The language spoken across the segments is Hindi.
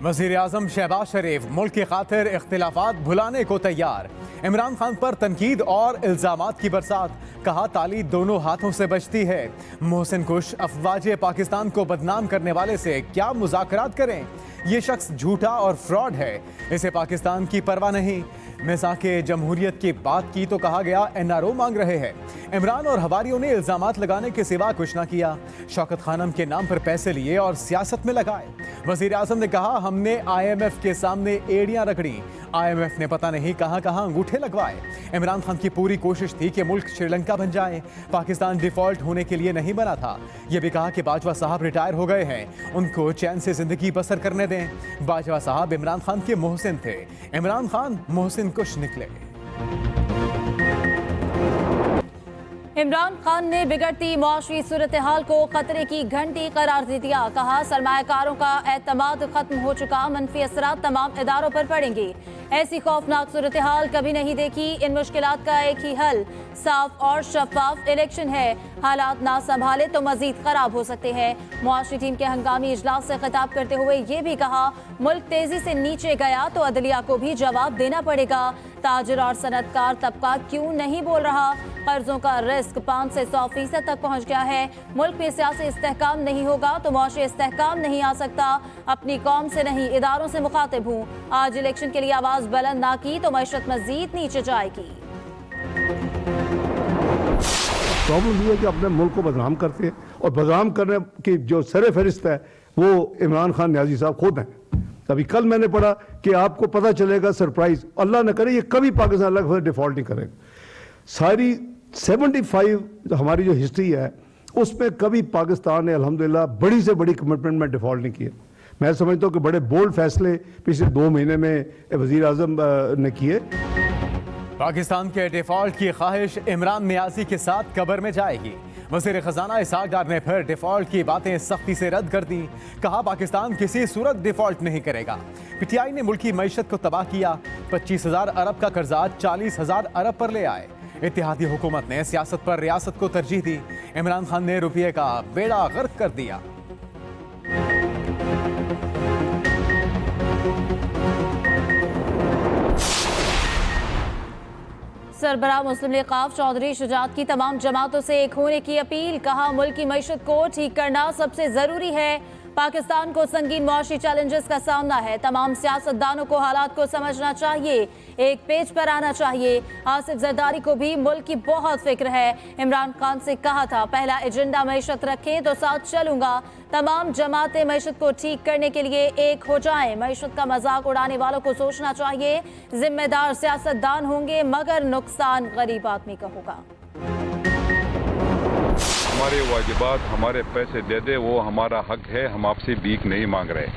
वज़ीर आज़म शहबाज शरीफ मुल्क की खातिर इख्तिलाफात भुलाने को तैयार। इमरान खान पर तनकीद और इल्ज़ामात की बरसात। कहा ताली दोनों हाथों से बचती है। मोहसिन कुश अफवाज पाकिस्तान को बदनाम करने वाले से क्या मुज़ाकरात करें। ये शख्स झूठा और फ्रॉड है, इसे पाकिस्तान की परवाह नहीं। मिसाके जमहूरियत की बात की तो कहा गया NRO मांग रहे हैं। इमरान और हवारियों ने इल्जामात लगाने के सिवा कुछ ना किया। शौकत खानम के नाम पर पैसे लिए और सियासत में लगाए। वज़ीर आज़म ने कहा हमने IMF के सामने एड़ियां रगड़ी। IMF ने पता नहीं कहां कहां अंगूठे लगवाए। इमरान खान की पूरी कोशिश थी कि मुल्क श्रीलंका बन जाए, पाकिस्तान डिफॉल्ट होने के लिए नहीं बना था। यह भी कहा कि बाजवा साहब रिटायर हो गए हैं, उनको चैन से जिंदगी बसर करने दें। बाजवा साहब इमरान खान के मोहसिन थे, इमरान खान मोहसिन कुश निकले। इमरान खान ने बिगड़ती मुआशी सूरत हाल को खतरे की घंटी करार दे दिया। कहा सरमायाकारों का एतमाद खत्म हो चुका, मनफी असरात तमाम इदारों पर पड़ेंगे। ऐसी खौफनाक सूरत हाल कभी नहीं देखी। इन मुश्किलात का एक ही हल साफ और शफाफ इलेक्शन है। हालात ना संभाले तो मजीद खराब हो सकते हैं। मुआशी टीम के हंगामी इजलास से खिताब करते हुए ये भी कहा मुल्क तेजी से नीचे गया तो अदलिया को भी जवाब देना पड़ेगा। ताजिर और सनतकार तबका क्यों नहीं बोल रहा। कर्जों का रिस्क 5 से 100% तक पहुंच गया है। मुल्क में सियासी इस्तेहकाम नहीं होगा तो मुआशी इस्तेहकाम नहीं आ सकता। अपनी कौम से नहीं इदारों से मुखातिब हूँ। आज इलेक्शन के लिए आवाज बुलंद ना की तो मईशत मजीद नीचे जाएगी। प्रॉब्लम ये है कि अपने मुल्क को बदनाम करते हैं और बदनाम करने की जो सर फहरिस्त है वो इमरान खान न्याजी साहब खुद हैं। अभी कल मैंने पढ़ा कि आपको पता चलेगा सरप्राइज, अल्लाह न करे ये कभी पाकिस्तान अलग डिफॉल्ट नहीं करेगा। सारी 75 हमारी जो हिस्ट्री है उसमें कभी पाकिस्तान ने अल्हम्दुलिल्लाह बड़ी से बड़ी कमिटमेंट में डिफॉल्ट नहीं किया। मैं समझता हूँ कि बड़े बोल्ड फैसले पिछले 2 महीने में वज़ीर आज़म ने किए। पाकिस्तान के डिफॉल्ट की ख्वाहिश इमरान नियाज़ी के साथ कब्र में जाएगी। वज़ीर खजाना इसहाक डार ने फिर डिफॉल्ट की बातें सख्ती से रद्द कर दी। कहा पाकिस्तान किसी सूरत डिफॉल्ट नहीं करेगा। PTI ने मुल्क की मईशत को तबाह किया। 25,000 अरब का कर्जा 40,000 अरब पर ले आए। इत्तेहादी हुकूमत ने सियासत पर रियासत को तरजीह दी। इमरान खान ने रुपये का बेड़ा गर्क कर दिया। सरबराह मुस्लिम लीग क़ाफ चौधरी शुजात की तमाम जमातों से एक होने की अपील। कहा मुल्क की मईशत को ठीक करना सबसे जरूरी है। पाकिस्तान को संगीन मुआशी चैलेंजेस का सामना है। तमाम सियासतदानों को हालात को समझना चाहिए, एक पेज पर आना चाहिए। आसिफ जरदारी को भी मुल्क की बहुत फिक्र है। इमरान खान से कहा था पहला एजेंडा मईशत रखें तो साथ चलूंगा। तमाम जमातें मईशत को ठीक करने के लिए एक हो जाएं। मईशत का मजाक उड़ाने वालों को सोचना चाहिए जिम्मेदार सियासतदान होंगे मगर नुकसान गरीब आदमी का होगा। हमारे वाजिबात हमारे पैसे दे दे, वो हमारा हक है। हम आपसे भीख नहीं मांग रहे।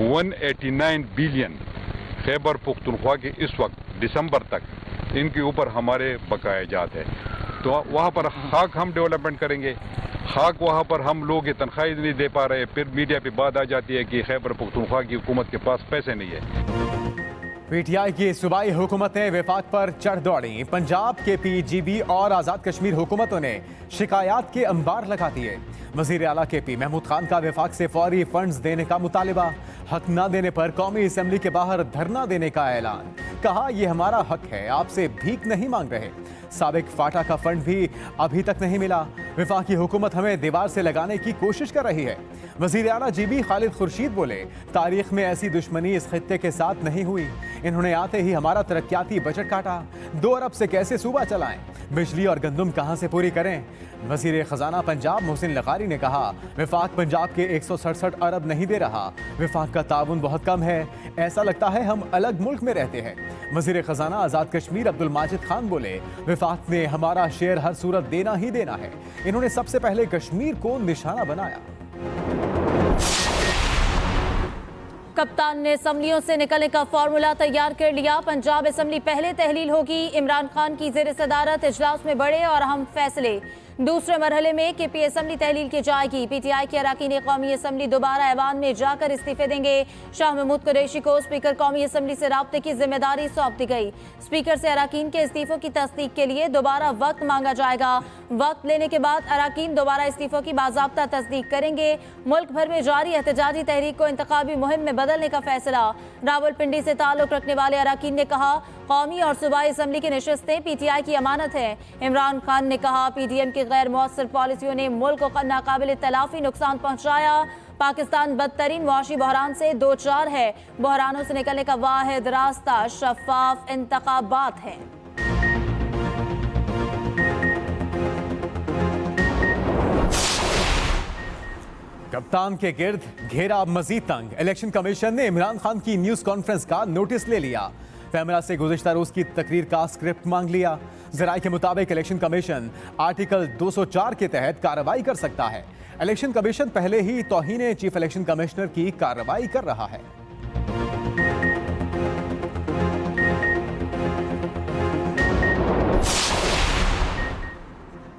189 बिलियन खैबर पुख्तनख्वा के इस वक्त दिसंबर तक इनके ऊपर हमारे बकाया जात है। तो वहाँ पर खाक हम डेवलपमेंट करेंगे। खाक वहाँ पर हम लोग तनख्वाही नहीं दे पा रहे। फिर मीडिया पे बात आ जाती है कि खैबर पुख्तनख्वा की हुकूमत के पास पैसे नहीं है। PTI की सूबाई हुकूमतें विफाक पर चढ़ दौड़ी। पंजाब के PGB और आज़ाद कश्मीर हुकूमतों ने शिकायत के अंबार लगा दिए। वज़ीर आला KP महमूद खान का विफाक से फौरी फंड्स देने का मुतालिबा। हक न देने पर कौमी असम्बली के बाहर धरना देने का ऐलान। कहा यह हमारा हक है, आपसे भीख नहीं मांग रहे। साबिक फाटा का फंड भी अभी तक नहीं मिला। विफाकी हुकूमत हमें दीवार से लगाने की कोशिश कर रही है। वज़ीर आला GB खालिद खुर्शीद बोले तारीख में ऐसी दुश्मनी इस खित्ते के साथ नहीं हुई। इन्होंने आते ही हमारा तरक्याती बजट काटा। 2 अरब से कैसे सूबा चलाएं, बिजली और गंदम कहां से पूरी करें। वज़ीर खजाना पंजाब मोहसिन लगारी ने कहा विफाक पंजाब के 167 अरब नहीं दे रहा। विफाक का ताउन बहुत कम है, ऐसा लगता है हम अलग मुल्क में रहते हैं। वज़ीर खजाना आज़ाद कश्मीर अब्दुल माजिद खान बोले विफाक ने हमारा शेयर हर सूरत देना ही देना है। इन्होंने सबसे पहले कश्मीर को निशाना बनाया। कप्तान ने असम्बलियों से निकलने का फॉर्मूला तैयार कर लिया। पंजाब असम्बली पहले तहलील होगी। इमरान खान की ज़ेर सदारत इजलास में बड़े और अहम फैसले। दूसरे मरहले में केपी असम्बली तहलील की जाएगी। पीटीआई के अरकान कौमी असम्बली दोबारा ऐवान में जाकर इस्तीफे देंगे। शाह महमूद कुरैशी को स्पीकर कौमी असम्बली से राब्ते की जिम्मेदारी सौंप दी गई। स्पीकर से अरकान के इस्तीफों की तस्दीक के लिए दोबारा वक्त मांगा जाएगा। वक्त लेने के बाद अरकान दोबारा इस्तीफों की बाज़ाब्ता तस्दीक करेंगे। मुल्क भर में जारी एहतजाजी तहरीक को इंतखाबी मुहिम में बदलने का फैसला। रावलपिंडी से ताल्लुक रखने वाले अरकान ने कहा, कौमी और सूबाई असम्बली की नशिस्तें पीटीआई की अमानत है। इमरान खान ने कहा, पीडीएम की गैर मौसर पॉलिसियों ने मुल्क को नाकाबिल तलाफी नुकसान पहुंचाया। पाकिस्तान बदतरीन मुआशी बहरान से दो चार है। बहरानों से निकलने का वाहिद रास्ता शफाफ इंतखाबात है। कप्तान के गिर्द घेरा मजीद तंग। इलेक्शन कमीशन ने इमरान खान की न्यूज कॉन्फ्रेंस का नोटिस ले लिया। कैमरा से गुज़िश्ता रोज की तकरीर का स्क्रिप्ट मांग लिया। जराये के मुताबिक इलेक्शन कमीशन आर्टिकल 204 के तहत कार्रवाई कर सकता है। इलेक्शन कमीशन पहले ही तौहीन चीफ इलेक्शन कमिश्नर की कार्रवाई कर रहा है।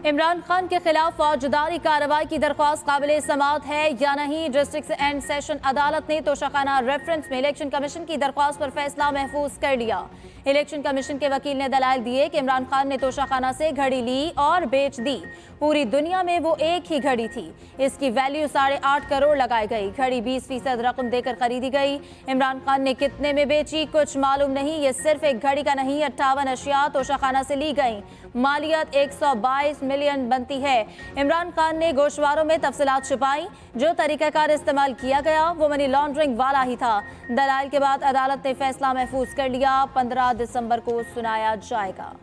इमरान खान के खिलाफ फौजदारी कार्रवाई की दरख्वास्त काबिल समाअत है या नहीं। डिस्ट्रिक्ट एंड सेशन अदालत ने तोशाखाना रेफरेंस में इलेक्शन कमीशन की दरख्वास्त पर फैसला महफूज कर लिया। इलेक्शन कमीशन के वकील ने दलाइल दिए कि इमरान खान ने तोशाखाना से घड़ी ली और बेच दी। पूरी दुनिया में वो एक ही घड़ी थी। इसकी वैल्यू 8.5 करोड़ लगाई गई। घड़ी 20% रकम देकर खरीदी गई। इमरान खान ने कितने में बेची कुछ मालूम नहीं। ये सिर्फ एक घड़ी का नहीं, 58 अशिया तोशाखाना से ली गई। मालियत 122 मिलियन बनती है। इमरान खान ने गोशवारों में तफसीलात छुपाई। जो तरीकाकार इस्तेमाल किया गया वो मनी लॉन्ड्रिंग वाला ही था। दलाइल के बाद अदालत ने फैसला महफूज कर लिया। 15 दिसंबर को सुनाया जाएगा।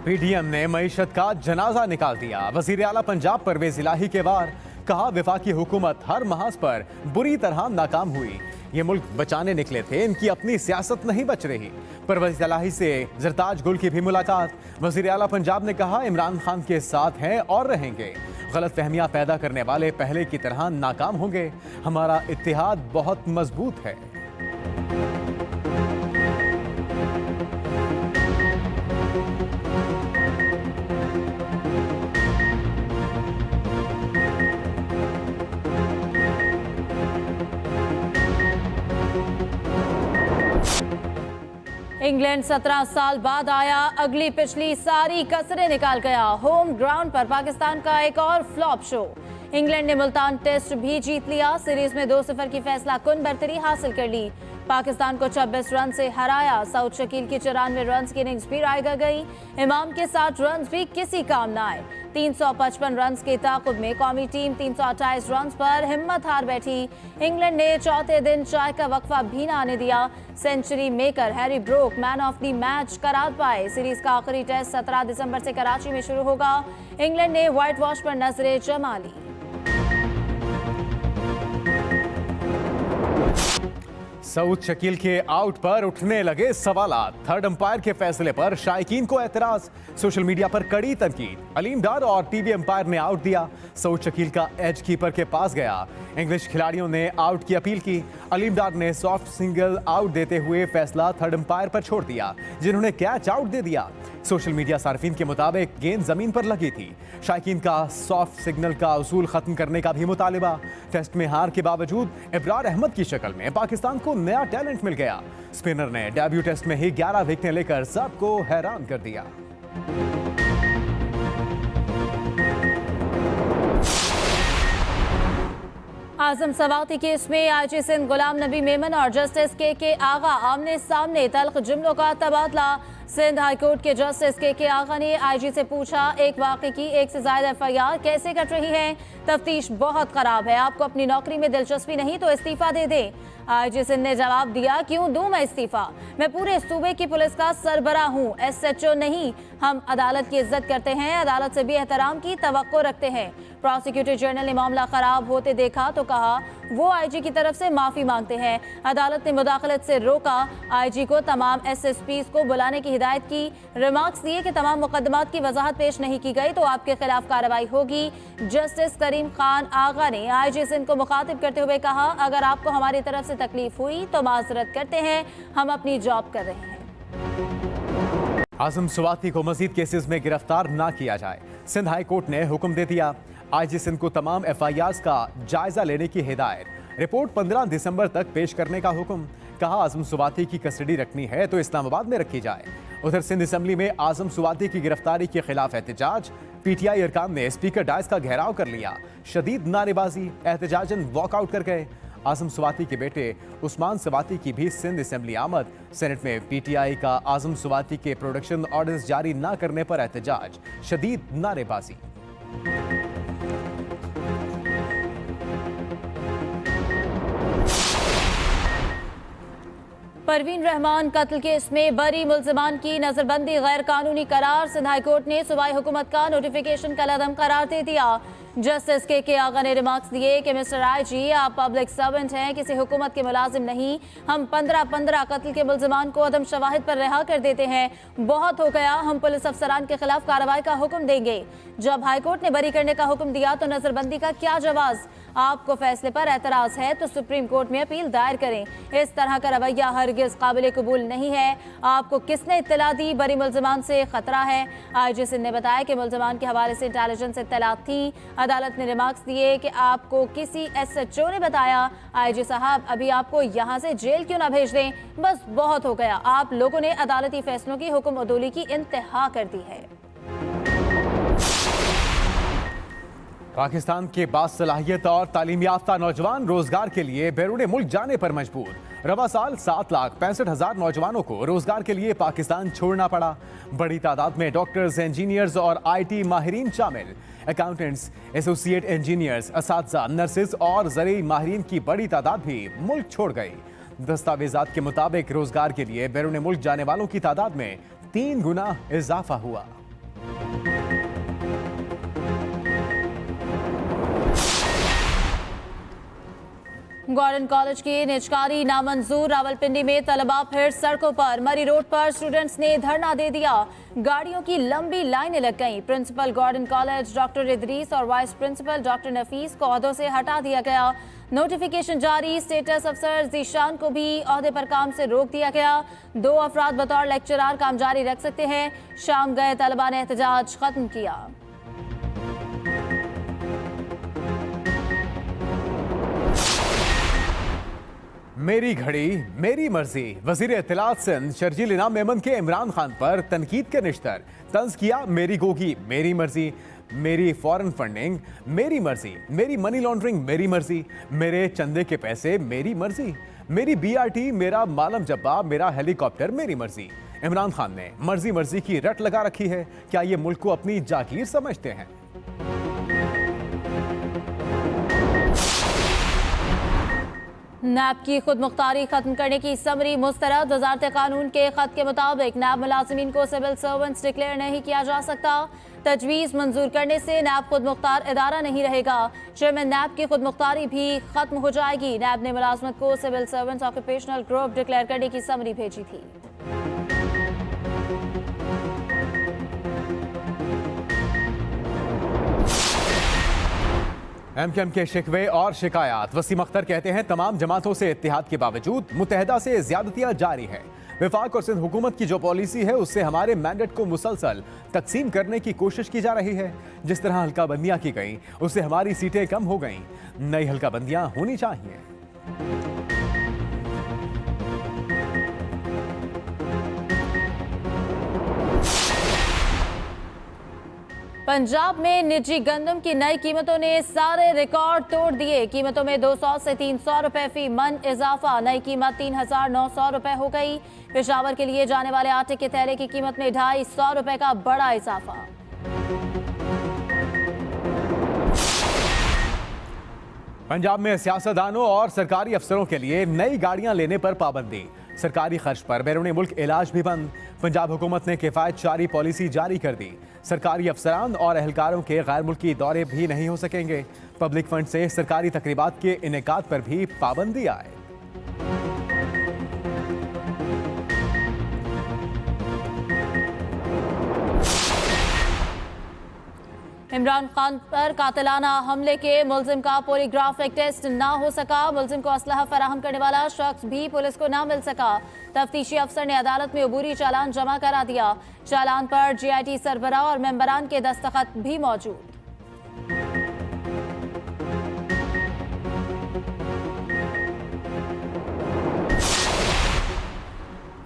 पीडीएम ने मईशत का जनाजा निकाल दिया। वजीर आला पंजाब परवेज इलाही के वार। कहा, वफाकी हुकूमत हर महाज पर बुरी तरह नाकाम हुई। ये मुल्क बचाने निकले थे, इनकी अपनी सियासत नहीं बच रही। परवेज इलाही से जरताज गुल की भी मुलाकात। वजीर आला पंजाब ने कहा, इमरान खान के साथ हैं और रहेंगे। गलत फहमियां पैदा करने वाले पहले की तरह नाकाम होंगे। हमारा इत्तेहाद बहुत मजबूत है। इंग्लैंड 17 साल बाद आया। अगली पिछली सारी कसरें निकाल गया। होम ग्राउंड पर पाकिस्तान का एक और फ्लॉप शो। इंग्लैंड ने मुल्तान टेस्ट भी जीत लिया। सीरीज में 2-0 की फैसला कुन बरतरी हासिल कर ली। पाकिस्तान को 26 रन से हराया। सऊद शकील की 94 रन की इनिंग्स भी रायगा गई। इमाम के 60 रन भी किसी काम न आए। 355 रन के ताकुब में कौमी टीम 328 रन पर हिम्मत हार बैठी। इंग्लैंड ने चौथे दिन चाय का वक्फा भी न आने दिया। Century maker Harry Brook man of the match करार पाए। सीरीज का आखिरी टेस्ट 17 दिसंबर से कराची में शुरू होगा। इंग्लैंड ने व्हाइट वॉश पर नजरें जमा ली। सऊद शकील के आउट पर उठने लगे सवालात। थर्ड अंपायर के फैसले पर शायकीन को एतराज। सोशल मीडिया पर कड़ी तनकीद। अलीम डार और टीवी अंपायर ने आउट दिया। सऊद शकील का एज कीपर के पास गया। इंग्लिश खिलाड़ियों ने आउट की अपील की। अलीम डार ने सॉफ्ट सिंगल आउट देते हुए फैसला थर्ड अंपायर पर छोड़ दिया, जिन्होंने कैच आउट दे दिया। सोशल मीडिया सार्फिन के मुताबिक गेंद जमीन पर लगी थी। शायकीन का सॉफ्ट सिग्नल का उसूल खत्म करने का भी मुतालिबा। टेस्ट में हार के बावजूद इब्रार अहमद की शक्ल में पाकिस्तान को नया टैलेंट मिल गया। स्पिनर ने डेब्यू टेस्ट में ही 11 विकेटें लेकर सबको हैरान कर दिया। आजम सवाती केस में आईजी सिंध गुलाम नबी मेमन और जस्टिस के आगा आमने सामने। तल्ख जुमलों का तबादला। सिंध हाईकोर्ट के जस्टिस के आगा ने आईजी से पूछा, एक वाक़े की एक से ज्यादा एफआईआर कैसे कट रही है? तफ्तीश बहुत खराब है। आपको अपनी नौकरी में दिलचस्पी नहीं तो इस्तीफा दे दे। आईजी सिंध ने जवाब दिया, क्यों दूं मैं इस्तीफा? मैं पूरे सूबे की पुलिस का सरबराह हूँ, एसएचओ नहीं। हम अदालत की इज्जत करते हैं, अदालत से भी एहतराम की तवक्को रखते हैं। प्रोसिक्यूटर जनरल ने मामला खराब होते देखा तो कहा वो आईजी की तरफ से माफी मांगते हैं। अदालत ने मुदाखलत से रोका। आईजी को तमाम एसएसपीज को बुलाने की हिदायत की। रिमार्क्स दिए कि तमाम मुकदमात की वजाहत पेश नहीं की गई तो आपके खिलाफ कार्रवाई होगी। जस्टिस करीम खान आगा ने आईजी सिंध को मुखातिब करते हुए कहा, अगर आपको हमारी तरफ से तकलीफ हुई तो माजरत करते हैं, हम अपनी जॉब कर रहे हैं। आजम स्वाति को मजीद केसेस में गिरफ्तार ना किया जाए, सिंध हाई कोर्ट ने हुक्म दे दिया। आईजी सिंध को तमाम एफआईआर्स का जायजा लेने की हिदायत। रिपोर्ट 15 दिसंबर तक पेश करने का हुक्म। कहा, आजम स्वाति की कस्टडी रखनी है तो इस्लामाबाद में रखी जाए। उधर सिंध असेंबली में आजम स्वाति की गिरफ्तारी के खिलाफ एहतजाज। पीटीआई अरकान ने स्पीकर डायस का घेराव कर लिया। शदीद नारेबाजी, एहतजाजन वॉकआउट कर गए। आजम स्वाति के बेटे उस्मान स्वाति की भी सिंध असेंबली आमद। सेनेट में पीटीआई का आजम स्वाति के प्रोडक्शन ऑर्डर्स जारी न करने पर एहतजाज। शदीद नारेबाजी। परवीन रहमान कत्ल केस में बरी मुल्जिमान की नजरबंदी गैर कानूनी करार। सिंध हाई कोर्ट ने सूबाई हुकूमत का नोटिफिकेशन कलअदम करार दे दिया। जस्टिस के आगा ने रिमार्क्स दिए कि मिस्टर आईजी, आप पब्लिक सर्वेंट हैं, किसी हुकूमत के मुलाजिम नहीं। हम 15-15 कत्ल के मुल्जिमान को अदम शवाहिद पर रिहा कर देते हैं। बहुत हो गया, हम पुलिस अफसरान के खिलाफ कार्रवाई का हुक्म देंगे। जब हाईकोर्ट ने बरी करने का हुक्म दिया तो नजरबंदी का क्या जवाब? आपको फैसले पर एतराज है तो सुप्रीम कोर्ट में अपील दायर करें। इस तरह का रवैया हरगिज काबिल कबूल नहीं है। आपको किसने इत्तला दी? बरी मुल्जिमान से खतरा है। आईजी सिंध ने बताया कि मुल्जिमान के हवाले से इंटेलिजेंस इत्तला थी। अदालत ने रिमार्क्स दिए कि आपको किसी एसएचओ ने बताया। आईजी साहब, अभी आपको यहाँ से जेल क्यों ना भेज दें? बस बहुत हो गया, आप लोगों ने अदालती फैसलों की हुक्म अदोली की इंतहा कर दी है। पाकिस्तान के बासलाहियत और तालीम याफ्ता नौजवान रोजगार के लिए बैरून मुल्क जाने पर मजबूर। रवा साल 7,65,000 नौजवानों को रोजगार के लिए पाकिस्तान छोड़ना पड़ा। बड़ी तादाद में डॉक्टर्स, इंजीनियर्स और आईटी माहिरीन शामिल। अकाउंटेंट्स, एसोसिएट इंजीनियर्स, असातिज़ा, नर्सेज और ज़रूरी माहिरीन की बड़ी तादाद भी मुल्क छोड़ गई। दस्तावेजात के मुताबिक रोजगार के लिए बैरून मुल्क जाने वालों की तादाद में 3 गुना इजाफा हुआ। गॉर्डन कॉलेज की निजकारी नामंजूर। रावलपिंडी में तलबा फिर सड़कों पर। मरी रोड पर स्टूडेंट्स ने धरना दे दिया। गाड़ियों की लंबी लाइनें लग गईं। Principal Gordon college doctor Idris और वाइस प्रिंसिपल डॉक्टर नफीस को ओहदों से हटा दिया गया। नोटिफिकेशन जारी। स्टेटस अफसर जीशान को भी ओहदे पर काम से रोक दिया गया। 2 अफराद बतौर लेक्चरार काम जारी रख सकते हैं। शाम गए तलबा ने एहतजाज खत्म किया। मेरी घड़ी मेरी मर्जी। वजीर इत्तलात सिंध शर्जील इनाम मेमन के इमरान खान पर तनकीद के निश्तर। तंज किया, मेरी गोगी मेरी मर्जी, मेरी फॉरेन फंडिंग मेरी मर्जी, मेरी मनी लॉन्ड्रिंग मेरी मर्जी, मेरे चंदे के पैसे मेरी मर्जी, मेरी बीआरटी, मेरा मालम जब्बा, मेरा हेलीकॉप्टर मेरी मर्जी। इमरान खान ने मर्जी मर्जी की रट लगा रखी है। क्या ये मुल्क को अपनी जागीर समझते हैं? नैब की खुद मुख्तारी खत्म करने की समरी मुस्तरद। वजारत कानून के खत के मुताबिक नैब मुलाजिमीन को सिविल सर्वेंट्स डिक्लेयर नहीं किया जा सकता। तजवीज़ मंजूर करने से नैब खुद मुख्तार इदारा नहीं रहेगा। चेयरमैन नैब की खुद मुख्तारी भी खत्म हो जाएगी। नैब ने मुलाजमत को civil servants occupational group declare करने की समरी भेजी थी। एमकेएम के शिकवे और शिकायत। वसीम अख्तर कहते हैं तमाम जमातों से इत्तेहाद के बावजूद मुत्तहदा से ज्यादतियां जारी है। वफाक और सिंध हुकूमत की जो पॉलिसी है उससे हमारे मैंडेट को मुसलसल तकसीम करने की कोशिश की जा रही है। जिस तरह हल्का बंदियां की गई उससे हमारी सीटें कम हो गईं। नई हल्का बंदियां होनी चाहिए। पंजाब में निजी गंदम की नई कीमतों ने सारे रिकॉर्ड तोड़ दिए। कीमतों में 200 से 300 रुपए फी मन इजाफा। नई कीमत 3,900 रुपए हो गई। पेशावर के लिए जाने वाले आटे के थैले की कीमत में 250 रुपए का बड़ा इजाफा। पंजाब में सियासतदानों और सरकारी अफसरों के लिए नई गाड़ियां लेने पर पाबंदी। सरकारी खर्च पर बैरून मुल्क इलाज भी बंद। पंजाब हुकूमत ने किफायत शारी पॉलिसी जारी कर दी। सरकारी अफसरान और एहलकारों के गैर मुल्की दौरे भी नहीं हो सकेंगे। पब्लिक फंड से सरकारी तकरीबात के इनेकाद पर भी पाबंदी आए। इमरान खान पर कातिलाना हमले के मुलजिम का पॉलीग्राफिक टेस्ट ना हो सका। मुलजिम को असलहा फराहम करने वाला शख्स भी पुलिस को ना मिल सका। तफ्तीशी अफसर ने अदालत में अबूरी चालान जमा करा दिया। चालान पर GIT सरबराह और मेंबरान के दस्तखत भी मौजूद।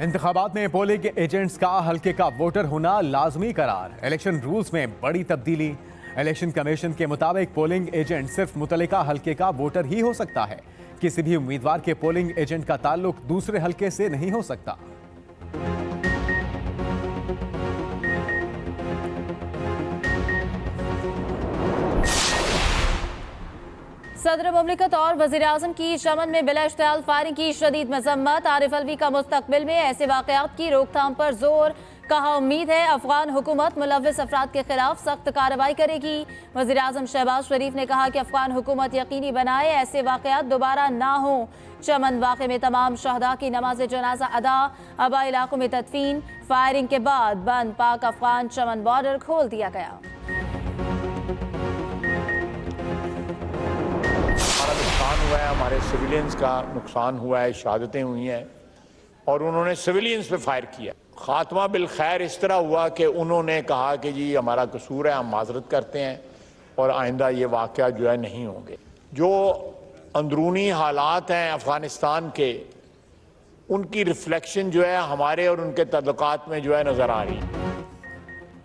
इंतखाबात में पोलिंग एजेंट्स का हल्के का वोटर होना लाजमी करार। इलेक्शन रूल्स में बड़ी तब्दीली। इलेक्शन कमीशन के मुताबिक पोलिंग एजेंट सिर्फ मुतल्लिका हल्के का वोटर ही हो सकता है। किसी भी उम्मीदवार के पोलिंग एजेंट का ताल्लुक दूसरे हल्के से नहीं हो सकता। सदर मुमलिकत और वज़ीर आज़म की चमन में बिला इश्तियाल फायरिंग की शदीद मजम्मत। आरिफ अलवी का मुस्तकबिल में ऐसे वाक़यात की रोकथाम पर जोर। कहा उम्मीद है अफगान हुकूमत मुलव्विस अफराद के खिलाफ सख्त कार्रवाई करेगी। वज़ीर आज़म शहबाज शरीफ ने कहा कि अफगान हुकूमत यकीनी बनाए ऐसे वाक़यात दोबारा ना हो। चमन वाक़े में तमाम शहदा की नमाज जनाजा अदा। आबा इलाकों में तदफीन। फायरिंग के बाद बंद पाक अफगान चमन बॉर्डर खोल दिया गया। नुकसान हुआ है, हमारे सिविलियंस का नुकसान हुआ है, शहादतें हुई हैं और उन्होंने सिविलियंस पे फायर किया। खात्मा बिल खैर इस तरह हुआ कि उन्होंने कहा कि जी हमारा कसूर है, हम माजरत करते हैं और आइंदा ये वाक़या जो है नहीं होंगे। जो अंदरूनी हालात हैं अफगानिस्तान के, उनकी रिफ्लेक्शन जो है हमारे और उनके तल्लुकात में जो है नजर आ रही है।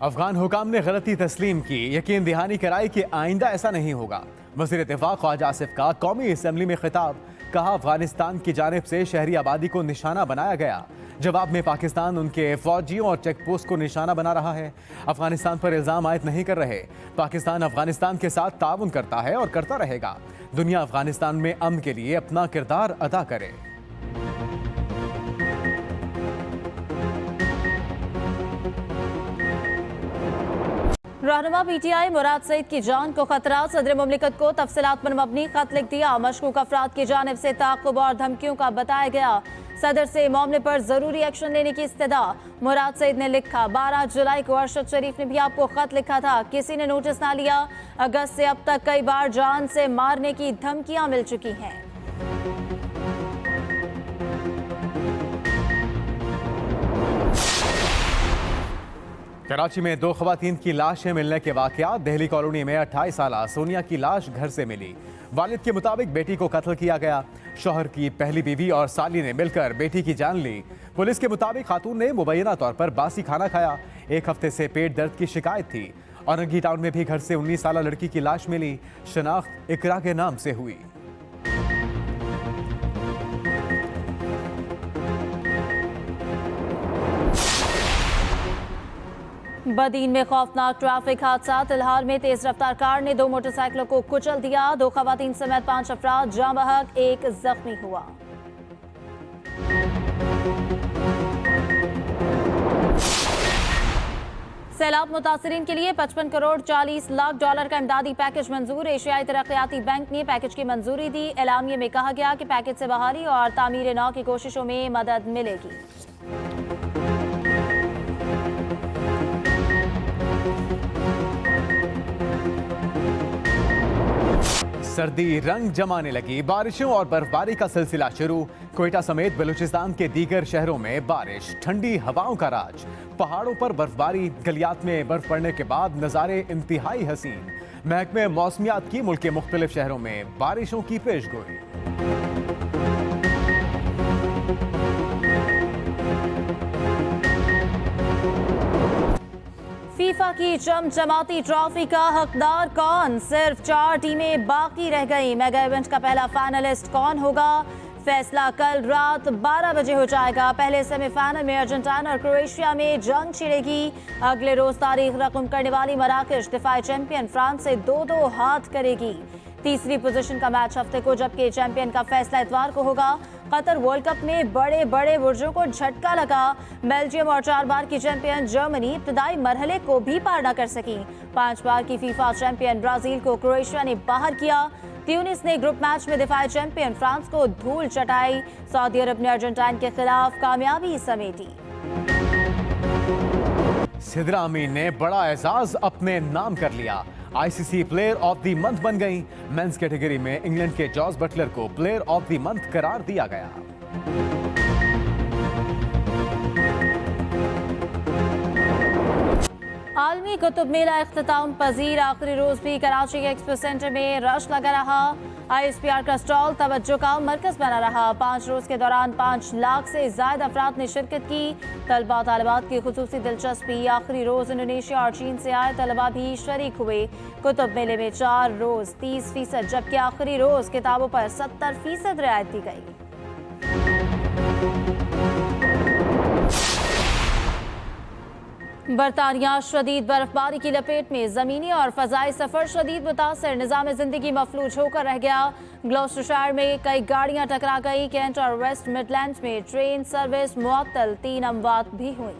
अफगान हुकाम ने गलती तस्लीम की, यकीन दहानी कराई कि आइंदा ऐसा नहीं होगा। वज़ीर दिफा ख्वाजा आसिफ का कौमी असम्बली में खिताब। कहा अफगानिस्तान की जानिब से शहरी आबादी को निशाना बनाया गया। जवाब में पाकिस्तान उनके फौजियों और चेक पोस्ट को निशाना बना रहा है। अफगानिस्तान पर इल्ज़ाम आयद नहीं कर रहे। पाकिस्तान अफगानिस्तान के साथ ताउन करता है और करता रहेगा। दुनिया अफगानिस्तान में अमन के लिए अपना किरदार अदा करे। रहनुमा PTI मुराद सईद की जान को खतरा। सदर मुमलिकत को तफसीलात पर मबनी खत लिख दिया। मशकूक अफराद की जानिब से ताक़ुब और धमकियों का बताया गया। सदर से मामले पर जरूरी एक्शन लेने की इस्तदा। मुराद सईद ने लिखा 12 जुलाई को अरशद शरीफ ने भी आपको खत लिखा था, किसी ने नोटिस ना लिया। अगस्त से अब तक कई बार जान से मारने की धमकियां मिल चुकी हैं। कराची में 2 खवातीन की लाशें मिलने के वाक़यात। दिल्ली कॉलोनी में 28 साला सोनिया की लाश घर से मिली। वालिद के मुताबिक बेटी को कत्ल किया गया। शौहर की पहली बीवी और साली ने मिलकर बेटी की जान ली। पुलिस के मुताबिक खातून ने मुबैना तौर पर बासी खाना खाया। 1 हफ्ते से पेट दर्द की शिकायत थी। औरंगी टाउन में भी घर से 19 साला लड़की की लाश मिली। शनाख्त इकरा के नाम से हुई। बदीन में खौफनाक ट्रैफिक हादसा। तिलहार में तेज रफ्तार कार ने 2 मोटरसाइकिलों को कुचल दिया। 2 खवातीन समेत 5 अफराद जाँ बहक, 1 जख्मी हुआ। सैलाब मुतासरीन के लिए 55 करोड़ 40 लाख डॉलर का इमदादी पैकेज मंजूर। एशियाई तरक्याती बैंक ने पैकेज की मंजूरी दी। एलामिये में कहा गया कि पैकेज से बहाली और तामीर नौ की कोशिशों में मदद मिलेगी। सर्दी रंग जमाने लगी। बारिशों और बर्फबारी का सिलसिला शुरू। कोयटा समेत बलूचिस्तान के दीगर शहरों में बारिश, ठंडी हवाओं का राज। पहाड़ों पर बर्फबारी, गलियात में बर्फ पड़ने के बाद नज़ारे इंतहाई हसीन। महकमे मौसमियात की मुल्क के मुख्तलिफ शहरों में बारिशों की पेशगोई। फीफा की चमचमाती ट्रॉफी का हकदार कौन? सिर्फ 4 टीमें बाकी रह गई। मेगा इवेंट का पहला फाइनलिस्ट कौन होगा? फैसला कल रात 12 बजे हो जाएगा। पहले सेमीफाइनल में अर्जेंटीना और क्रोएशिया में जंग छिड़ेगी। अगले रोज तारीख रकम करने वाली मराकश दिफाई चैंपियन फ्रांस से 2-2 हाथ करेगी। तीसरी पोजीशन का मैच हफ्ते को, जबकि चैंपियन का फैसला इतवार को होगा। कतर वर्ल्ड कप में बड़े बड़े बुर्जों को झटका लगा। बेल्जियम और 4 बार की चैंपियन जर्मनी इब्तदाई मरहले को भी पार न कर सकी। 5 बार की फीफा चैंपियन ब्राजील को क्रोएशिया ने बाहर किया। ट्यूनिस ने ग्रुप मैच में दिफाई चैंपियन फ्रांस को धूल चटाई। सऊदी अरब ने अर्जेंटाइन के खिलाफ कामयाबी समेटी। सिद्रा अमीन ने बड़ा एजाज अपने नाम कर लिया। ICC player of the month बन गई। मेंस कैटेगरी में इंग्लैंड के जॉस बटलर को प्लेयर ऑफ द मंथ करार दिया गया। आलमी कुतुब मेला इख्तिताम पजीर, आखिरी रोज भी कराची के एक्सपो सेंटर में रश लगा रहा। ISPR का स्टॉल तवज्जो का मरकज बना रहा। 5 रोज के दौरान 5 लाख से ज्यादा अफराद ने शिरकत की। तलबा तालिबात की खुसूसी दिलचस्पी। आखिरी रोज इंडोनेशिया और चीन से आए तलबा भी शरीक हुए। कुतुब मेले में 4 रोज 30%, जबकि आखिरी रोज किताबों पर 70% रियायत दी गई। बरतानिया शदीद बर्फबारी की लपेट में, जमीनी और फजाई सफर शदीद मुतासर। निजाम जिंदगी मफलूज होकर रह गया। ग्लौस्टरशायर में कई गाड़ियां टकरा गई। कैंट और वेस्ट मिडलैंड्स में ट्रेन सर्विस मुअत्तल, 3 अमवात भी हुई।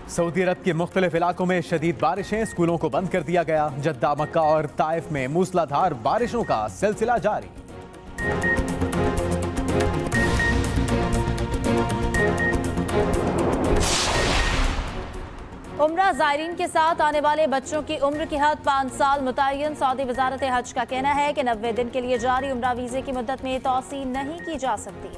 सऊदी अरब के मुख्तलिफ इलाकों में शदीद बारिशें, स्कूलों को बंद कर दिया गया। जद्दा, मक्का और ताइफ में मूसलाधार बारिशों का सिलसिला जारी। उम्रा ज़ायरीन के साथ आने वाले बच्चों की उम्र की हद 5 साल मुतय्यन। सऊदी वजारत हज का कहना है कि 90 दिन के लिए जारी उम्रा वीजे की मुद्दत में तौसील नहीं की जा सकती।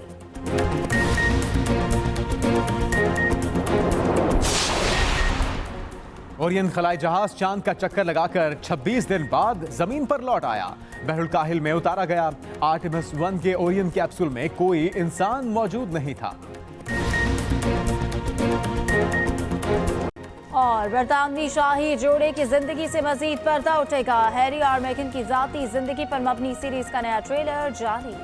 ओरियन खलाई जहाज चांद का चक्कर लगाकर 26 दिन बाद जमीन पर लौट आया। बहरुल काहिल में उतारा गया। आर्टेमिस 1 के ओरियन कैप्सूल में कोई इंसान मौजूद नहीं था। और बरतानवी शाही जोड़े की जिंदगी से मजीद पर्दा उठेगा। हैरी और मेगन की जाती जिंदगी पर मबनी सीरीज का नया ट्रेलर जारी।